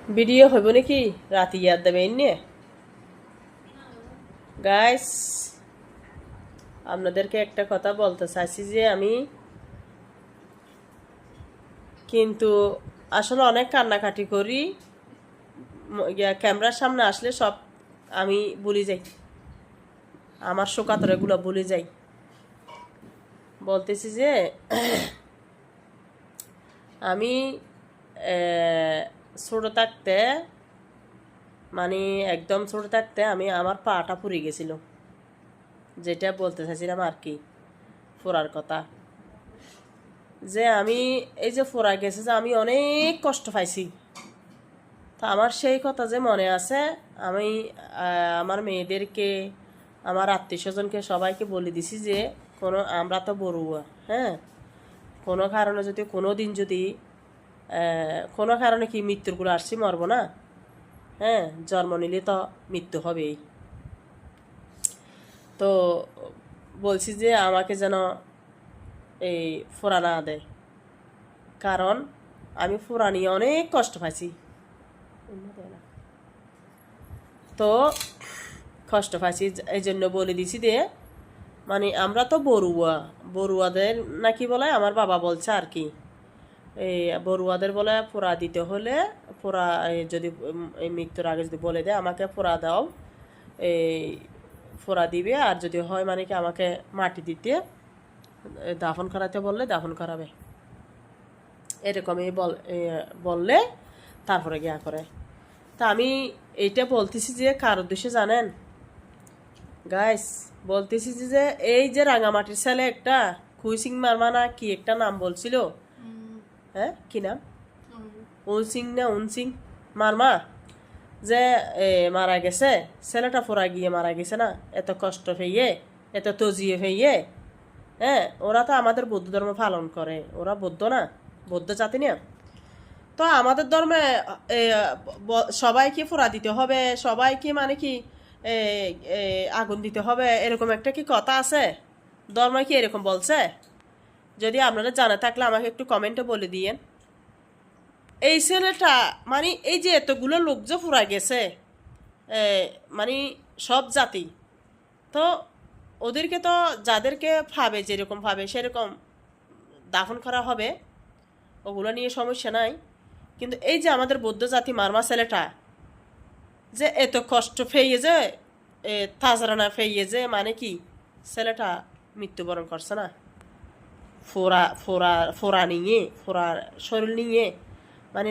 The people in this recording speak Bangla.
ভিডিও হইব নাকি রাতে ইয়াদ দেবে এনে গাইস আপনাদেরকে একটা কথা বলতে চাইছি যে আমি কিন্তু আসলে অনেক কান্নাকাটি করি ক্যামেরার সামনে আসলে সব আমি ভুলে যাই আমার শোকাতরাগুলো ভুলে যাই বলতেছি যে আমি ছোট থাকতে মানে একদম ছোট থাকতে আমি আমার পাটা পুড়ে গেছিল যেটা বলতে চাইছিলাম আর কি ফোড়ার কথা যে আমি এই যে ফোড়া গেছে যে আমি অনেক কষ্ট পাইছি তা আমার সেই কথা যে মনে আছে আমি আমার মেয়েদেরকে আমার আত্মীয় স্বজনকে সবাইকে বলে দিছি যে আমরা তো বড়ুয়া হ্যাঁ কোনো কারণে যদি কোনো দিন যদি কোনো কারণে কি মৃত্যুর গুলো আসছি মরব না হ্যাঁ জন্ম নিলে তো মৃত্যু হবেই তো বলছি যে আমাকে যেন এই ফোড়া না দেয় কারণ আমি ফোড়া নিয়ে অনেক কষ্ট পাইছি তো কষ্ট পাইছি এই জন্য বলে দিছি যে মানে আমরা তো বড়ুয়াদের নাকি বলে আমার বাবা বলছে আর কি এই বড়ুয়াদের বলে পোড়া দিতে হলে পোড়া যদি এই মৃত্যুর আগে যদি বলে দেয় আমাকে পোড়া দাও এই পোড়া দিবে আর যদি হয় মানে কি আমাকে মাটি দিতে দাফন করাতে বললে দাফন করাবে এরকমই বললে তারপরে গিয়া করে তা আমি এইটা বলতেছি যে কার উদ্দেশ্যে জানেন গাইস বলতেছি যে এই যে রাঙামাটির ছেলে একটা কুইসিং মারমা না কি একটা নাম বলছিল হ্যাঁ কি নাম উনসিং না উনসিং মারমা যে মারা গেছে ছেলেটা ফোরা গিয়ে মারা গেছে না এত কষ্ট পেয়ে এত তজিয়ে পেয়ে হ্যাঁ ওরা তো আমাদের বৌদ্ধ ধর্ম পালন করে ওরা বৌদ্ধ না বৌদ্ধ জাতি না তো আমাদের ধর্মে সবাইকে ফোড়া দিতে হবে সবাইকে মানে কি আগুন দিতে হবে এরকম একটা কি কথা আছে ধর্ম কি এরকম বলছে যদি আপনারা জানা থাকলে আমাকে একটু কমেন্টে বলে দিয়েন এই ছেলেটা মানে এই যে এতগুলো লোক যে ফুরা গেছে মানে সব জাতি তো ওদেরকে তো যাদেরকে ভাবে যেরকম ভাবে সেরকম দাফন করা হবে ওগুলো নিয়ে সমস্যা নাই কিন্তু এই যে আমাদের বৌদ্ধ জাতি মারমা ছেলেটা যে এত কষ্ট ফেয়ে যে তাজরানা ফেয়ে যে মানে কি ছেলেটা মৃত্যুবরণ করছে না ফোড়া নিয়ে ফোড়ার শরীর নিয়ে মানে